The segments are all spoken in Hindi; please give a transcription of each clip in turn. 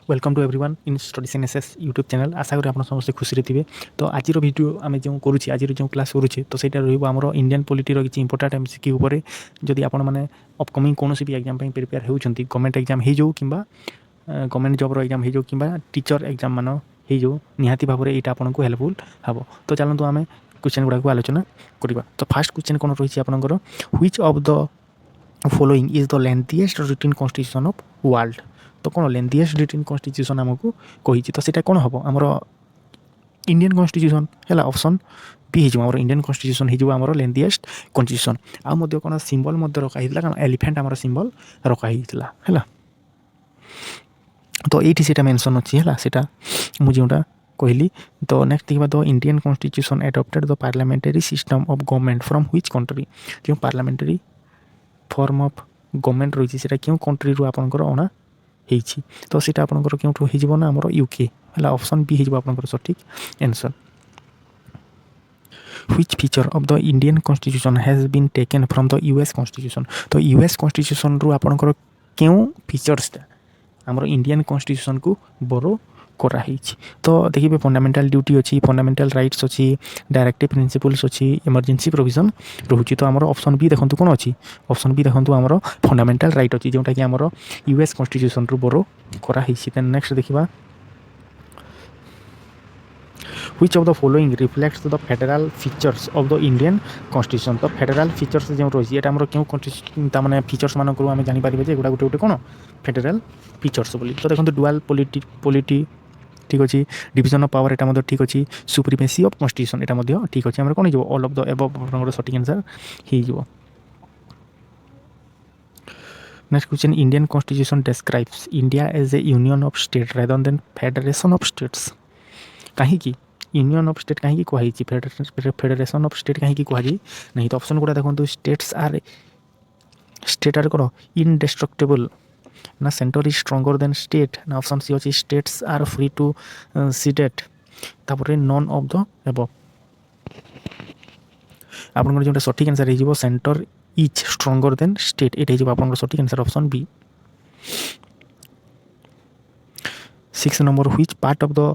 Welcome to everyone in studies N S YouTube channel. आशा करी आप समस्त खुशी थे। तो आज वीडियो आम जो करुचे आज जो क्लास करुचे तो सहीटा रहा इंडियन पॉलिटी किसी इंपोर्टाट एमसीक्यू उपर जदि आपण मैंने अपकमिंग कौन भी एग्जाम प्रिपेयर होती गवर्नमेंट एग्जाम हो कि गवर्नमेंट जॉब एग्जाम हो कि टीचर एग्जाम मान हो निहाती भाव में यहाँ आपको हेल्पफुल हम। तो चलते आम क्वेश्चन गुड़ाक आलोचना करवा। तो फास्ट क्वेश्चन कौन रही आपंकर which of the following is the lengthiest written constitution of world. तो कौन लेंथीएस्ट रिटन कॉन्स्टिट्यूशन आमको कही तो सीटा कौन हम आमर इंडियन कॉन्स्टिट्यूशन है ऑप्शन बी हो इंडियन कॉन्स्टिट्यूशन हो लेंथीएस्ट कॉन्स्टिट्यूशन। आउ कौन सिंबल रखाई कारण एलिफेंट आम सिंबल रखाई है। तो ये मेंशन अच्छी है सीटा मुझे कहली। तो नेक्स्ट देखा the Indian constitution adopted the parliamentary system of government from which country. जो पार्लियामेंटरी फॉर्म ऑफ गवर्नमेंट रही है क्यों कंट्री रू आपंकर अणा होती तो सीटा आपंकर क्यों हो ना आमर यूके है ऑप्शन बी हो आपंकर सठिक answer. Which feature of the Indian constitution has been taken from the US constitution. तो यूएस कॉन्स्टिट्यूशन रू आपंकर क्यों फीचर्सटा आमर इंडियन कॉन्स्टिट्यूशन को बोरो कराई। तो देखिए फंडामेंटल ड्यूटी अच्छी फंडामेंटल राइट्स अच्छी डायरेक्टिव प्रिंसिपल्स अच्छी इमरजेंसी प्रोविजन रोचे। तो आमर ऑप्शन बी देखो कौन अच्छी ऑप्शन बी देखो आमर फंडामेंटल राइट अच्छी जोटा कि आमर यूएस कॉन्स्टिट्यूशन रु बोरो कराई। देन नेक्स्ट देखिए which of the following reflects the federal features of the Indian constitution. तो फेडरल फीचर्स जो रही है आमर क्यों कॉन्स्टिट्यूशन फीचर्स मानक आम जापर जे गुड़ा गोटे गोटे कौन फेडरल फीचर्स बोली। तो देखो डुआल पॉलिटी ठीक अच्छे डिविजन ऑफ पावर यहाँ ठीक अच्छे सुप्रीमेसी ऑफ कॉन्स्टिट्यूशन यहाँ ठीक अच्छे आम कौन हो ऑल ऑफ द एबव सठिक आंसर हो। Next question Indian constitution describes India as a union of state rather than federation of states. कहीं यूनियन ऑफ स्टेट कहीं कहुई फेडरेशन ऑफ स्टेट कहीं कहुई नहीं। तो ऑप्शन गुड़ा देखो स्टेट आर कौन इनडेस्ट्रक्टेबल ना centre is stronger than state ना ऑप्शन सी अच्छी states are free to secede तापर नन ऑफ द एबव। आपन जो सठिक आंसर हो centre is stronger than state ये आप सठिक answer option B. 6 number which part of the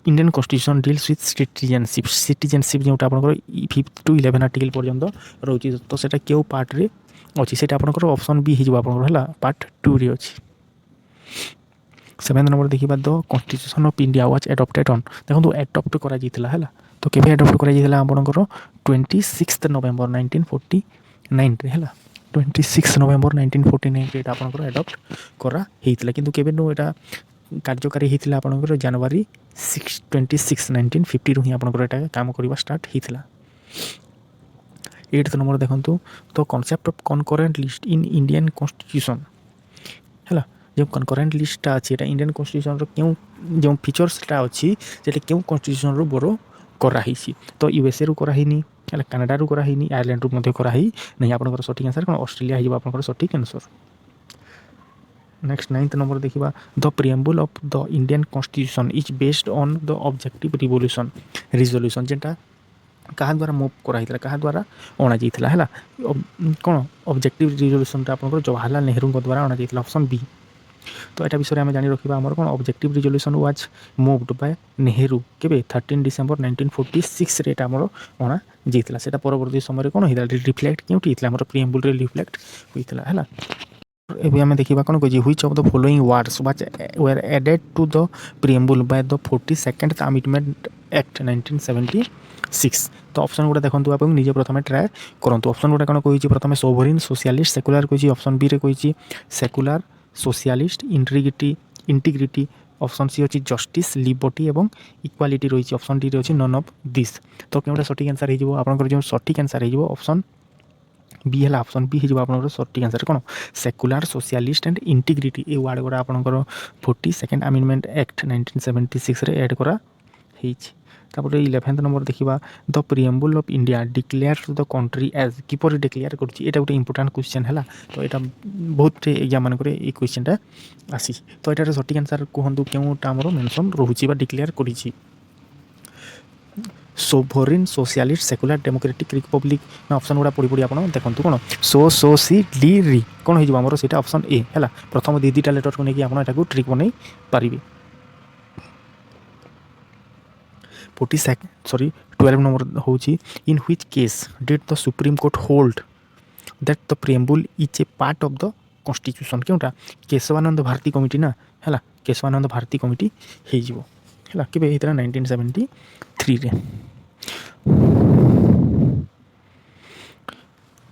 Indian constitution deals with citizenship जो आप 5 to 11 आर्टिकल पर्यंत रोचे। तो सेटा क्यों पार्ट रे अच्छी से ऑप्शन बी हो है पार्ट 2 रे अच्छी। 7 नंबर देखा the constitution of India was adopted on. देखो एडॉप्ट करा तो केबे एडॉप्ट करा आपंकर 26 नवेम्बर 1949 रे है 26 नवेम्बर 1949 रे आपंकर एडॉप्ट करा किंतु केबे नो एटा कार्यकारी होता आपंकर जनवरी 26 1950 रु ही आपंकर एटा काम करवा स्टार्ट होता। 8 नंबर देखो तो concept of concurrent list in Indian constitution है जो कनकरेंट लिस्टा अच्छी इंडियन कॉन्स्टिट्यूशन क्यों जो फीचर्सटा अच्छी से क्यों कॉन्स्टिट्यूशन रु बोरो कराई। तो यूएसए रु कराई कनाडा रु कराई आयरलैंड रु कराई नहीं आपंकर सठिक आंसर कौन ऑस्ट्रेलिया हो आपंकर सठिक आंसर। नेक्स्ट 9th नंबर देखा the preamble of the Indian constitution is based on the objective resolution जेटा क्या द्वारा मुव कराई क्या द्वारा अणाई है कौन ऑब्जेक्टिव रिजोल्यूशन आपंकर जवाहरलाल नेहरू द्वारा अणाई ऑप्शन बी। तो यहाँ विषय में जानी रखा आम कौन objective resolution was moved by Nehru के 13 डिसेम्बर 1946 रे आमर अणा जाता से परवर्ती समय कौन होता रिफ्लेक्ट क्यों होता प्रिएम्बल रिफ्लेक्ट होता है। एबे आम देखा कौन कही which of the following words was were added to the preamble by the 42nd amendment act 1976। तो ऑप्शन गुड़ा देखो आप निजे प्रथम ट्राए करूँ। ऑप्शन गुड़ा कौन कही प्रथम सोवरिन सोशलिस्ट सेकुलर कही ऑप्शन बी रे कही secular socialist integrity option C अच्छी जस्टिस लिबर्टी एवं इक्वालिटी रही ऑप्शन डी अच्छी नन ऑफ दिस। तो क्योंटा सठिक आंसर हो आप जो सठिक आंसर हो ऑप्शन बी है ऑप्शन बी हो आप सठिक आंसर कौन सेकुलर सोशलिस्ट एंड इंटीग्रिटी ये वार्ड गुड़ा आपंकर 42nd अमेंडमेंट एक्ट 1976 रे ऐड करा। 11th नंबर देखा the preamble of India declare to the country as किपर डिक्लेयर कर गोटे इंपोर्टाट क्वेश्चन है। तो यहाँ बहुत एग्जाम मानक ये क्वेश्चनटा आसी। तो यहाँ सठिक आंसर कहतु क्योंटा आमर मेंशन रोचे डिक्लेयर कर सोभरिन सोशलिस्ट सेकुलर डेमोक्रेटिक रिपब्लिक ना ऑप्शन गुड़ा पढ़ी पढ़ी आप देखो कौन सो सी डी री कौन होमर से ऑप्शन ए है प्रथम दीटा लेटर को लेकिन आपको ट्रिक बनई पारे 12 नंबर हूँ in which case did the Supreme Court hold that the preamble is a part of the constitution क्योंटा केशवानंद भारती कमिटी ना है केशवानंद भारती कमिटी हो के 1973 रे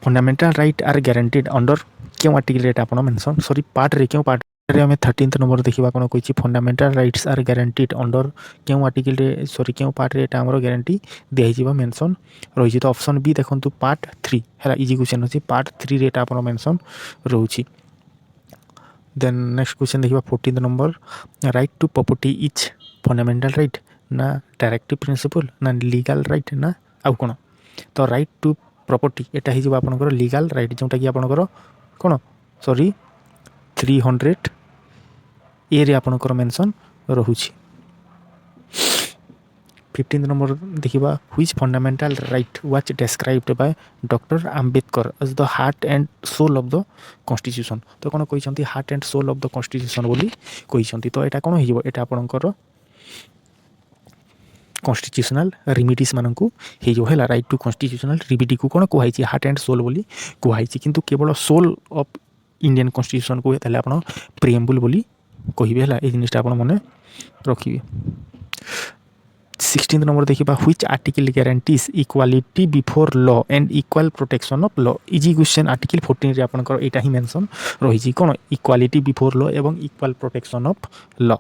fundamental right are guaranteed under क्यों आर्टिकल रेट आप मेंशन सॉरी पार्ट रे क्यों पार्ट रे हमें 13 नंबर देखा कौन कही fundamental rights are guaranteed under क्यों आर्टिकल रे सॉरी क्यों पार्ट रे आमर गारंटी दिया मेंशन रही तो ऑप्शन बी देखो पार्ट 3 है इजी क्वेश्चन अच्छी पार्ट 3 रे आप मेंशन रोची देन नेक्स्ट क्वेश्चन देखा 14 number right to property is fundamental right ना डायरेक्टिव प्रिंसिपल ना लीगल राइट ना आउ कौन तो राइट टू प्रॉपर्टी एटा ही आपनकर लीगल राइट जोटा कि आपनकर कौन सॉरी 300 ए रे आपनकर मेंशन रहुछि 15 नंबर देखिबा which fundamental right was described by doctor Ambedkar as the heart and soul of the constitution तो कौन कही heart and soul of the constitution बोली कही तो एटा कौन हो एटा आपनकर कॉन्स्टिट्यूशनल रिमिडीज मानक हो राइट टू कॉन्स्टिट्यूशनल रिमिडी को कौन कहुई हार्ट एंड सोल बोली कहुई किंतु केवल सोल ऑफ इंडियन कॉन्स्टिट्यूशन को ताले आपण प्रिएम्बुल बोली कहिबे हला ए जिनिसटा आपण मने रखिबे 16 नंबर देखिबा which article guarantees equality before law and equal protection of law easy question article 14 रे आपनकर एटा ही मेंशन रही कौन इक्वालिटी बिफोर लॉ एवं इक्वल प्रोटेक्शन ऑफ लॉ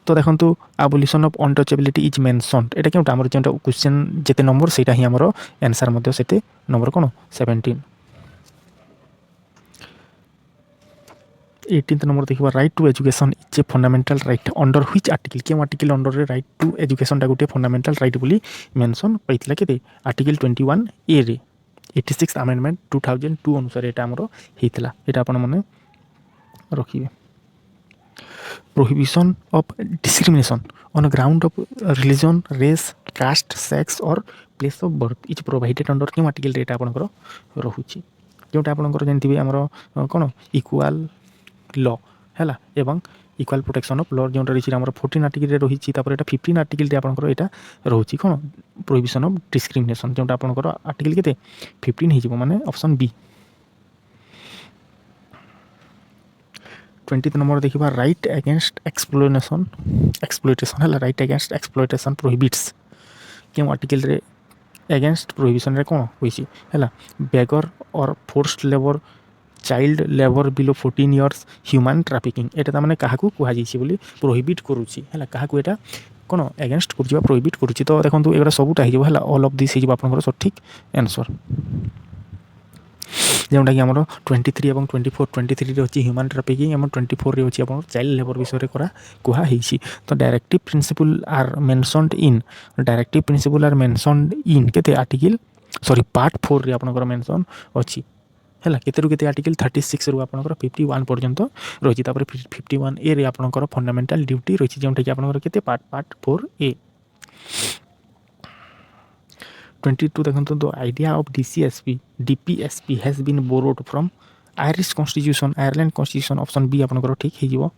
तो देखो आबोलिशन ऑफ अनटचेबिलिटी इज मेंशनड एटा क्यों आमर जो क्वेश्चन जिते नंबर से ही आमर आंसर मध्य सेते नंबर कौन 17 18 नंबर देखिबा right to education is a fundamental right under which article क्यों आर्टिकल अंडर रे राइट टू एजुकेशन टा गोटे फंडामेंटल राइट बोली मेंशन पाइतला केते आर्टिकल 21 ए रे 86 अमेंडमेंट 2002 अनुसार एटा हमरो हेतला एटा आपण माने रखिबे prohibition of discrimination on ground of religion, race, caste, sex or place of birth is provided under क्यों आर्टिकल रेट आपनकर रहुछि जोटा आपनकर जानथिबे हमरो कोन इक्वल लॉ हैला एवं इक्वल प्रोटेक्शन ऑफ लॉ जोटा रही हमरो 14 आर्टिकल रे रहिछि तापर एटा 15 आर्टिकल रे आपनकर एटा रहुछि कोन प्रोहिबिशन ऑफ डिस्क्रिमिनेशन जोटा आपनकर आर्टिकल केते 15 हिजिबो माने ऑप्शन बी 20 नंबर देखिबा राइट अगेंस्ट एक्सप्लोइटेशन है राइट अगेंस्ट एक्सप्लोइटेशन प्रोहिबिट्स क्यों आर्टिकल रे अगेंस्ट प्रोहिबिशन रे कौन होइछि है बेगर और forced labour child labour below 14 years human trafficking एटा माने काहाकू कुहा जाइछि बोली प्रोहिबिट करूछि है काहाकू एटा कौन अगेंस्ट करूछि प्रोहिबिट करूछि तो देखंतु एगरा सबुटा हिजो है ऑल ऑफ दिस हिजो आपनकर सठिक आंसर जोटा कि आम 23 और 24 23 रे अच्छी ह्यूमन ट्राफिकिंग और 24 रे अच्छी चाइल्ड लेबर विषय कहुई तो directive principle are mentioned in केते आर्टिकल सॉरी पार्ट 4 रे आपनकर मेंशन अच्छी है केते रु केते आर्टिकल 36 रु आपनकर 51 पर्यंत रही 51 ए रे आपनकर फंडामेंटल ड्यूटी रही जोटा कि आपनकर केते पार्ट 4 ए 22 देखो the idea of DPSP has been borrowed from Irish constitution Ireland constitution option B आपनकर ठीक है जीवो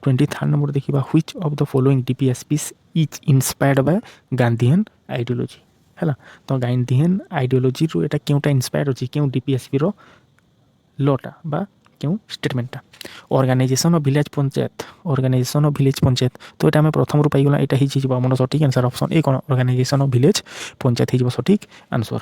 23 नंबर देखिबा which of the following DPSPs is inspired by Gandhian ideology हैला तो गांधीयन आइडियोलॉजी रो एटा क्योंटा इंस्पायर अछि क्यों डीपीएसपी रो लॉटा बा क्यों स्टेटमेंटा ऑर्गेनाइजेशन ऑफ विलेज पंचायत तो एटा में प्रथम रू पाइगला एटा ही जीव हमर सटीक आंसर ऑप्शन ए कोन ऑर्गेनाइजेशन ऑफ विलेज पंचायत ही सटीक answer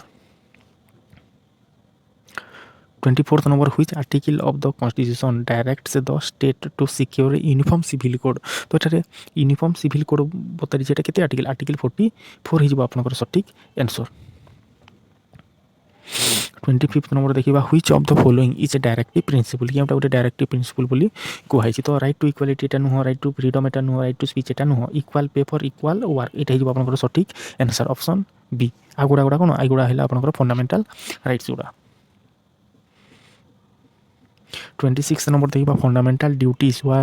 24th number which article of the constitution directs the state to secure uniform civil code तो एटारे यूनिफॉर्म सिविल कोड बतारि जेटा केते आर्टिकल 44 हिजबो आपनकर सटीक आंसर 25th नंबर देखिबा which of the following is a directive principle केउटा गोटे डायरेक्टिव प्रिंसिपल बोली कुहाइछि तो राइट टू इक्वालिटी एटा नुह राइट टू फ्रीडम एटा नुह राइट टू स्पीच एटा नुह equal pay for equal work एटा हिजबो आपनकर सटीक आंसर ऑप्शन बी आगुडा गुडा कोन आगुडा हैला आपनकर फंडामेंटल राइट्स गुडा 26 नंबर देखिबा fundamental duties was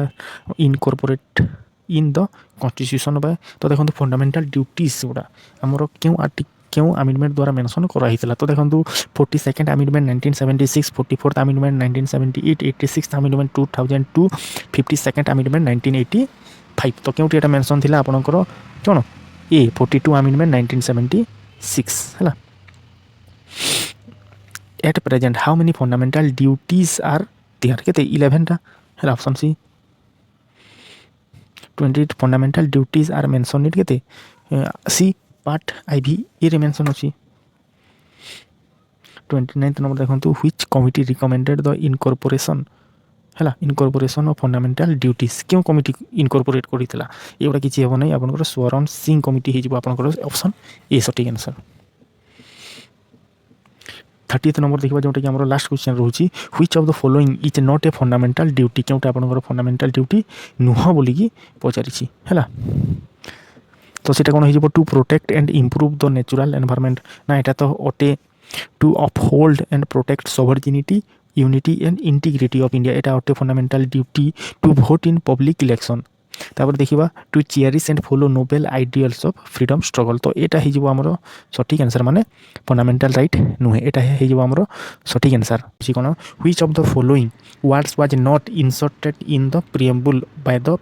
incorporated in the constitution by तो देखो फंडामेंटाल ड्यूटीज गुड़ा आमर क्यों आमेंडमेंट द्वारा मेंशन कराइला तो देखो 42nd amendment 1976 44th amendment 1978 86th amendment 2002 52nd amendment 1985 तो क्योंटी एटा मेंशन थिला आपनकर कोन ए 42 आमेंडमेंट 1976 है at present how many fundamental duties are there केते 11 टा है option C 20 fundamental duties are mentioned केते सी पार्ट आई भी ए रे मेंशन अछि 29th नंबर देखंतु which committee recommended the incorporation है इनकॉर्पोरेशन ऑफ फंडामेंटाल ड्यूटीज क्यों कमिटी इनकॉर्पोरेट करितला एगुड़ा किछि हेबो नै आपनकर स्वरण सिंह कमिटी हे जिवो आपनकर ऑप्शन ए सटीक आंसर 30th नंबर देखिबा जोटा कि हमर लास्ट क्वेश्चन रहउची which of the following is not a fundamental duty क्योंटा आपनकर फंडामेंटाल ड्यूटी नुह बोली कि पचारिछि हैला तो सेटा कोन हे जिवो to protect and improve the natural environment ना एटा तो ओटे to uphold and protect sovereignty unity and integrity of India एटा ओटे fundamental duty to vote in public election तापर देखिबा to cherish and follow noble ideals of freedom struggle तो एटा हे जिवो हमरो सटीक आंसर माने फंडामेंटाल राइट नुहे एटा हे जिवो हमरो सटीक आंसर छि कोन which of the following words was not inserted in the preamble by the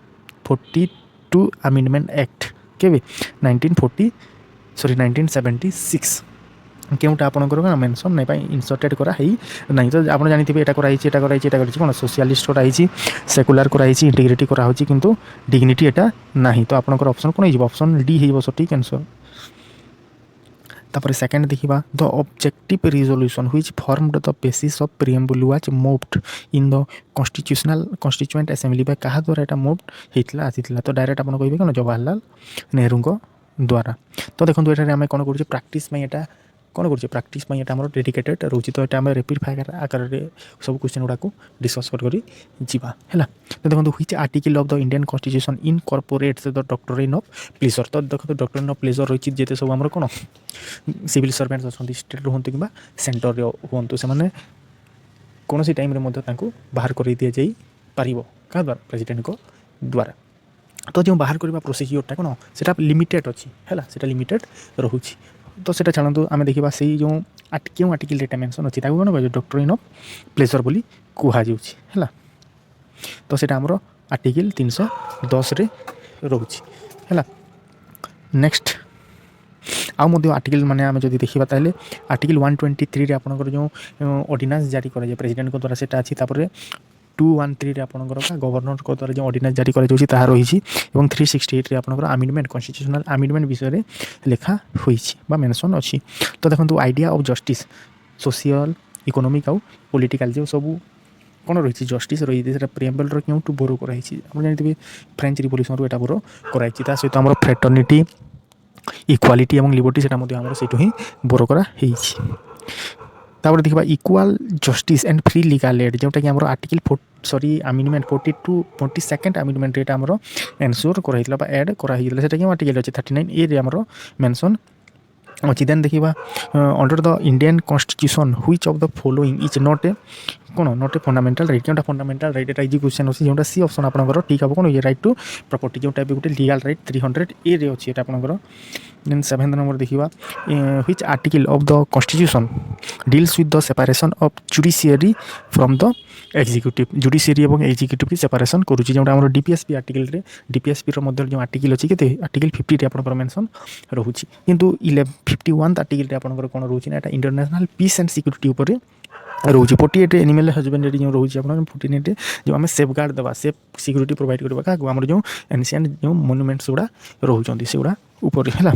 42 amendment act केबे 1976 क्योंटा आपनकर का मेंशन नै पाई इंसर्टेड करा है नहीं तो आपण जानिथिबे एटा करा हिची एटा करा हिची एटा करा हिची कोन सोशलिस्ट करा हिची सेकुलर करा हिची इंटीग्रिटी करा होची किंतु डिग्निटी एटा नाही तो आपनकर ऑप्शन कोन हिजो ऑप्शन डी हेबो सटीक आंसर तापर सेकंड देखिबा the objective resolution which formed the basis of preamble was moved in the constituent assembly bye कहा द्वारा एटा मूव्ड हेतला आथितला तो डायरेक्ट आपण कहबे कोन जवाहरलाल नेहरू को द्वारा तो देखंतु एटा हमें कोन करूची प्रैक्टिस में एटा कौन कर प्राक्ट आम डेडिकेटेड रोचे तो ये रेपिड फायर आकार सब क्वेश्चन गुड़ा को डिस्कस कर जीवा है तो देखो which article of the Indian constitution incorporates the doctrine of pleasure तो देखो डॉक्ट्रिन ऑफ प्लेजर रही जिते सब आम कौन सिविल सर्वेंट्स अच्छा स्टेट रुहतु कि सेंटर हूँ से कौन सी टाइम बाहर कर दि जाई पारिबो क्या द्वारा प्रेसिडेंट को द्वारा तो जो बाहर करवा प्रोसीजरटा कौन से लिमिटेड अच्छी है से लिमिटेड रोचे तो सेटा छाड़ू आम देखा से जो क्यों आर्टिकल डेटा मेंशन अच्छी कौन कह डॉक्ट्रिन ऑफ प्लेजर बोली कहुच्छी तो सेटा आमर आर्टिकल 310 रे रोचे है नेक्स्ट आउ आर्टिकल माने आम जब देखा ताले आर्टिकल 123 रे आपनकर जो ऑर्डिनेंस जारी करे प्रेसिडेंट को द्वारा सेटा अच्छी 213 आपंकर गवर्नर को द्वारा जो ऑर्डिनेंस जारी कर 368 आपंकर आमेंडमेंट कॉन्स्टिट्यूशनल आमेंडमेंट विषय लिखा हुई मेंशन अच्छी तो देखो idea of justice social economic आउ पॉलिटिकल जो सब कौन रही जस्टिस रही प्रिएम्बल क्यों बोरो कराई जानते फ्रेंच रिवोल्यूशन रू बोरो कराई सहित आम फ्रेटर्निटी इक्वालिटी और लिबर्टी से ही बोरो कराई तापर देखा equal justice and free legal aid जोटा कि आर्टिकल आमेंडमेंट 42 आमेंडमेंट रेट आमर एनश्योर कराइला एड कराइला सेटा कि आर्टिकल अच्छे 39 ए रे आमर मेंशन अच्छी देन देखा under the Indian constitution which of the following is not a कौन नॉट ए फंडामेंटाल राइट क्योंटा फंडामेंटाल राइट एटा इजी क्वेश्चन अच्छी जोटा सी ऑप्शन आपनकर ठीक हम कौन ये राइट टू प्रॉपर्टी जोटा भी गोटे लीगल राइट 300 ए रे अच्छी आपनकर देन 7th नंबर देखा which article of the constitution deals with the separation of judiciary from the executive judiciary और एग्जीक्यूटिव की सेपरेशन करुच्ची जो आम डीपीएसपी आर्टिकल रे डीपीएसपी जो आर्टिकल अच्छी के आर्टिकल 50 रे आपनकर मेंशन रोचे किंतु 51 आर्टिकल रे आपनकर कौन रोचे ना इंटरनेशनल पीस एंड सिक्यूरीटी ऊपर रोचे 48 एनिमल हजबेंडरी जो रोचे 48 जो आम सेफगार्ड देवा सेफ सिक्यूरीटी प्रोवाइड करवा क्या आम जो एनसिएंट जो मोनुमेंट्स गुड़ा रोचन से गुड़ा ऊपर है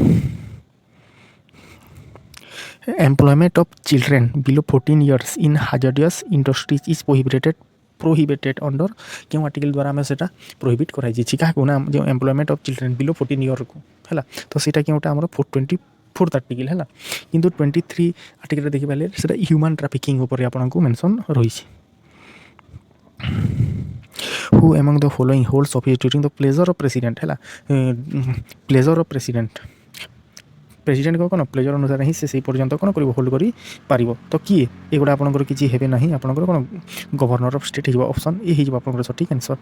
employment of children below 14 years in hazardous industries is prohibited under क्यों आर्टिकल द्वारा आम से प्रोहिबिट कराई क्या जो employment of children below 14 year को है तो सीटा क्योंटा आम 424 आर्टिकल है किंतु 23 आर्टिकल देखी पारे से ह्यूमन ट्राफिकिंग उपर आपको मेंशन रही who among the following holds office during the pleasure of president है प्लेजर ऑफ प्रेसिडेंट प्रेसिडेंट को प्लेजर अनुसार ही से पर्यंत कौन कर होल्ड कर पार तो किए एगुड़ा आपंकर किसी हे ना आपंकर कौन गवर्नर ऑफ स्टेट हो ऑप्शन ए हो आप सठिक आंसर।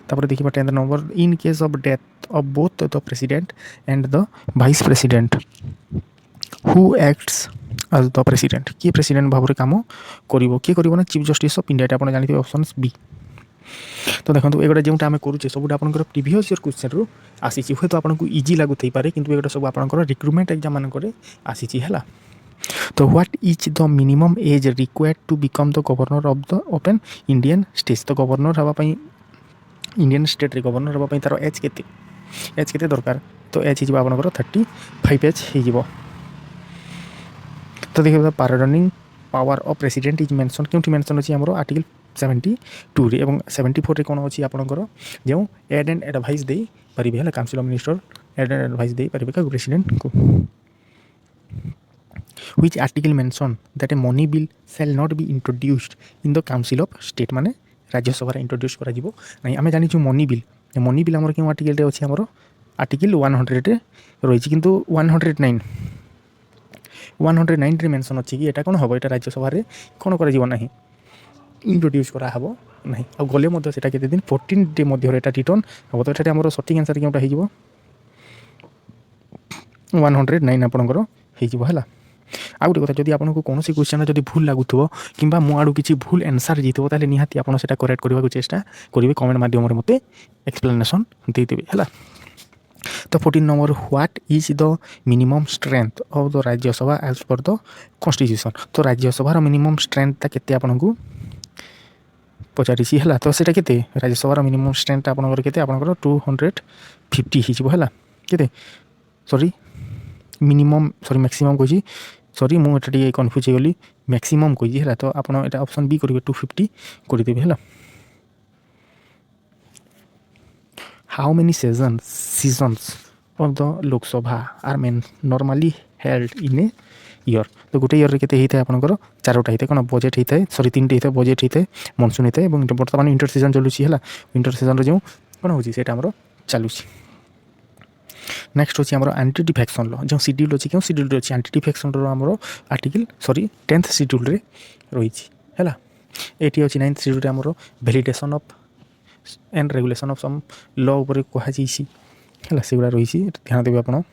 तापर देखिए 10th number in case of death of both the president and the vice president who acts as the president किए प्रेसिडेंट भाव में कम कर किए कर ना चीफ जस्टिस ऑफ इंडिया आप जानते ऑप्शन बी। तो देखो एगुड़ा जो आम करुचे सब आप प्रीवियस ईयर क्वेश्चन रू आसी हे तो आपको इजी लगुथई पारे किंतु एगुड़ा सब आप रिक्रुटमेंट एग्जाम मानक आसी है। तो what is the minimum age required to become the governor of the open Indian state तो गवर्नर हाँपाई इंडियन स्टेट रे गवर्नर हाँपाई तार एज के दरकार तो एज हो आपंकर 35 एज हो। तो देखिए pardoning power of president is mention क्योंकि मेंशन अच्छी आम आर्टिकल 72 रे और 74 रे कौन अच्छी आपंकर जो एड एंड एडवाइस दे पारे है council of minister aid and advice दे पारे क्या प्रेसिडेंट को। Which article mention that a money bill shall not be introduced in the council of state माने राज्यसभा इंट्रोड्यूस करा जीवो नहीं आम जानी मनी बिल आमर क्यों आर्टिकल अच्छी आमर आर्टिकल 100 रही किंतु 109 रे मेंशन अच्छी कि एटा कौन हम यहाँ राज्यसभा कौन कर इंट्रोड्यूस कराब ना आ गले से दिन 14 डे मध्य रिटर्न हम तो ये सठिक आंसर क्योंटा हो 109 आपंकर है। आ गोटे कथा जब आपको कौन क्वेश्चन जब भूल लगुव कि मो आड़ू किसी भूल आंसर जाइए ताले निहाती आप करेक्ट करने को चेष्टा करेंगे कमेंट माध्यम मत एक्सप्लेनेशन देदेवे है। तो 14 number what is the minimum strength of the Rajya Sabha as per the constitution तो राज्यसभार मिनिमम स्ट्रेंथ केते आपको पचारि है तो सेटा केते राज्यसभार मिनिमम स्ट्रेंथ आपंकर केते आपंकर 250 है केते सॉरी मिनिमम सॉरी मैक्सिमम कही सॉरी मुझे कन्फ्यूज हो गली मैक्सिमम कही है तो आप ऑप्शन बी करेंगे 250 करदेवे है। How many seasons of the Lok Sabha are main normally held in a year तो गोटे ईयर केते होता है आपंकर 4टा होता है कौन बजेट होता है सॉरी 3टे होता है बजेट होता है मनसून होता है और बर्तमान इंटर सीजन चलुची है विंटर सीजन जो कौन हो चलुची। नेक्स्ट अच्छी आम एंटी डिफेक्शन लो जो शेड्यूल अच्छी क्यों शेड्यूल अच्छी एंटी डिफेक्शन आम आर्टिकल सॉरी 10th शेड्यूल रही है। ये अच्छी 9th शेड्यूल आम validation of and regulation of some law उपर कहुई है से रही ध्यान देवे आप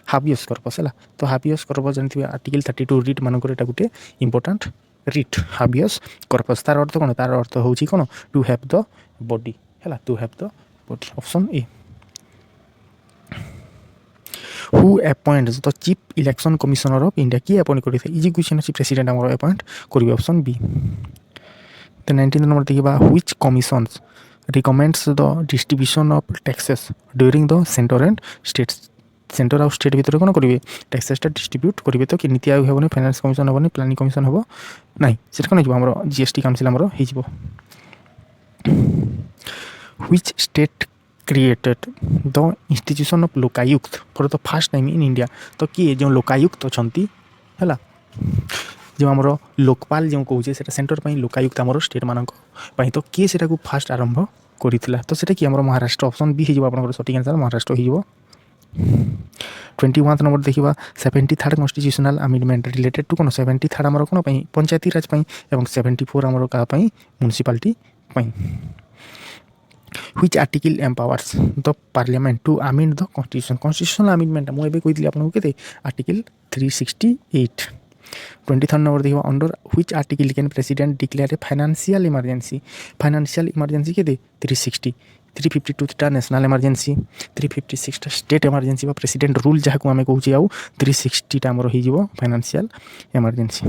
हाबियस कर्पस है तो हाबियस कर्पस जानते आर्टिकल 32 रिट मानक गोटे इंपोर्टाट रिट हाबियस कर्पस तार अर्थ कौन तार अर्थ हूँ कौन टू हैव द बॉडी है to have the body option A. Who appoints the chief election commissioner of India किए अपॉइंट करते इजी क्वेश्चन अच्छी प्रेसिडेंट आम अपॉइंट करेंगे ऑप्शन बी। तो 19 नंबर देखा which commissions recommends the distribution of taxes during the centre and states centre आउ स्टेट भितर कौन करेंगे टैक्सेसटा डिस्ट्रीब्यूट करेंगे तो कि नीति आयोग हेनी फाइनान्स कमिशन हेनी प्लानिंग कमिशन हम ना से कौन हो जीएसटी काउंसिल आमर हो। Which state created the institution of Lokayukta for the first time in India तो किए जो लोकायुक्त अच्छा है जो आमर लोकपाल जो कहे सेंटर पर लोकायुक्त आमर स्टेट मानक तो किए से फास्ट आरंभ करता तो सेटा कि आमर महाराष्ट्र ऑप्शन बी हो आप सठिक आंसर महाराष्ट्र हो। 21 नंबर देखा 73rd constitutional amendment related to कौन 73rd आमर कौन पंचायती राज और 74 आमर क्या municipality Which article empowers the parliament to amend the constitution constitutional amendment मुझे कही आपको के आर्टिकल 368। 23rd नंबर देखो under which article can president declare a financial emergency के 360 352 टा नेशनल इमरजेंसी 356 टा स्टेट इमरजेंसी बा प्रेसिडेंट रूल जहाँ को आम कहे आउ 360 टा आमर हो financial emergency.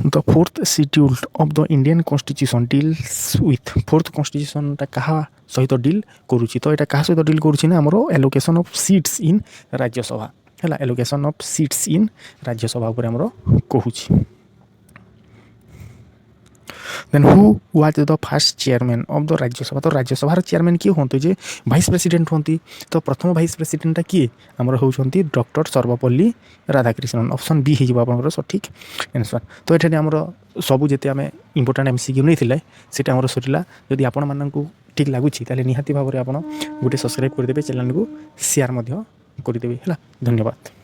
The fourth schedule of the Indian Constitution deals with fourth constitution क्या सहित डील करुच्ची तो यहाँ क्या सहित डील करुच्ची ना आमर allocation of seats in Rajya Sabha है allocation of seats in Rajya Sabha उपर आमर कहूँ। Then who was the first chairman of the Rajya Sabha तो राज्यसभार चेयरमैन किए होती जे भाइस प्रेसिडेंट होती तो प्रथम भाइस प्रेसिडेंटा किए आमर होती doctor Sarvepalli Radhakrishnan option B हो आप सठिक आंसर। तो ये आमर सबू जिते आम इंपोर्टाट एमसीक्यू नहीं सीटा आमर सरीला जदि आपण ठीक लगुच निहाती भाव में आप गोटे सब्सक्राइब करदे चैनल को शेयर କରିଦେବେ ହେଲା। ଧନ୍ୟବାଦ।